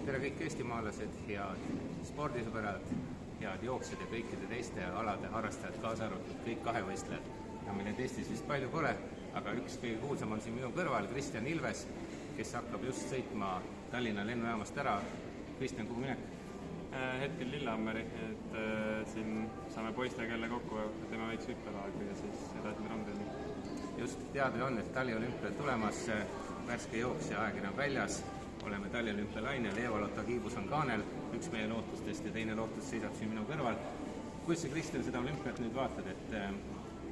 tere kõik eestimaalased, head spordisõbrad, head jooksjad ja kõikide teiste alade harrastajad, kaasa arvatud kõik kahevõistlejad. Ja meil neid Eestis vist palju pole, aga üks kõige kuulsam on siin minu kõrval, Kristjan Ilves, kes hakkab just sõitma Tallinna lennujaamast ära. Kristjan, kuhu minek? Hetkel Lillehammeri, et siin saame poistega jälle kokku, teeme väikse hüppelaag ja siis edasi Ramdeni. Just teada on, et taliolümpia tulemas, värske jooksja ajakirja väljas, oleme taliolümpia lainel, Eva-Lotta Kiibus on kaanel, üks meie lootustest ja teine lootus seisab siin minu kõrval. Kuidas sa, Kristjan, seda olümpiat nüüd vaatad, et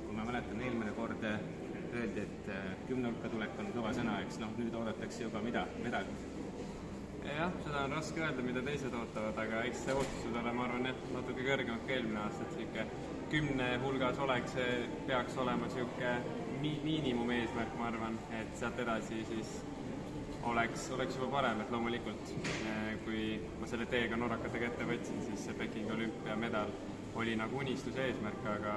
kui ma mäletan, eelmine kord öeldi, et 10 hulka tulek on kõva sõna, eks nüüd oodatakse juba medal? Jah, seda on raske öelda, mida teised ootavad, aga eks see ootused ole, ma arvan, natuke kõrgemad ka eelmine aasta, et 10 hulgas peaks olema miinimum eesmärk, ma arvan, et sealt edasi siis oleks juba parem, et loomulikult, kui ma selle teega norrakatega ette võtsin, siis see Pekingi olümpiamedal oli nagu unistuse eesmärk, aga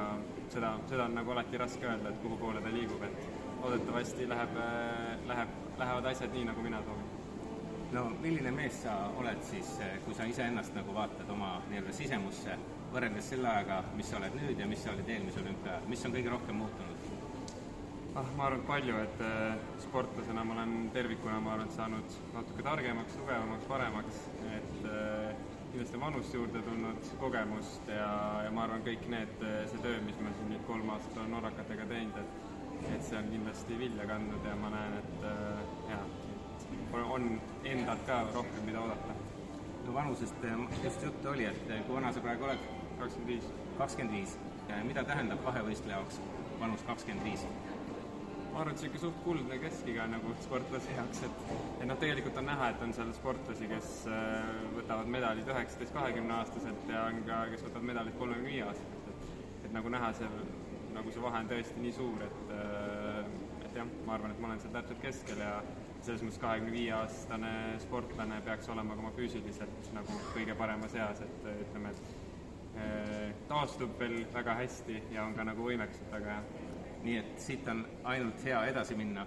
seda on nagu alati raske öelda, et kuhu poole ta liigub, et loodetavasti lähevad asjad nii, nagu mina soovin. No milline mees sa oled siis, kui sa iseennast nagu vaatad oma sisemusse, võrreldes selle ajaga, mis sa oled nüüd ja mis sa olid eelmise olümpia, mis on kõige rohkem muutunud? Ma arvan palju, et sportlasena ma olen tervikuna saanud natuke targemaks, tugevamaks, paremaks, et kindlasti vanust juurde tulnud, kogemust ja ma arvan kõik see töö, mis ma siin nüüd 3 aastat olen norrakatega teinud, et see on kindlasti vilja kandnud ja ma näen, et on endalt ka rohkem, mida oodata. No vanusest just juttu oli, et kui vana sa praegu oled? 25. 25. Mida tähendab kahevõistleja jaoks vanus 25? Ma arvan, et suht kuldne keskiga nagu sportlase jaoks, et tegelikult on näha, et on seal sportlasi, kes võtavad medalid 19-20 aastaselt ja on ka, kes võtavad medalid 35 aastaselt, et nagu näha, see vahe on tõesti nii suur, et jah, ma arvan, et ma olen seal täpselt keskel ja selles mõttes 25-aastane sportlane peaks olema ka oma füüsiliselt nagu kõige paremas eas, et ütleme, et taastub veel väga hästi ja on ka nagu võimekas, aga jah. Nii et siit on ainult hea edasi minna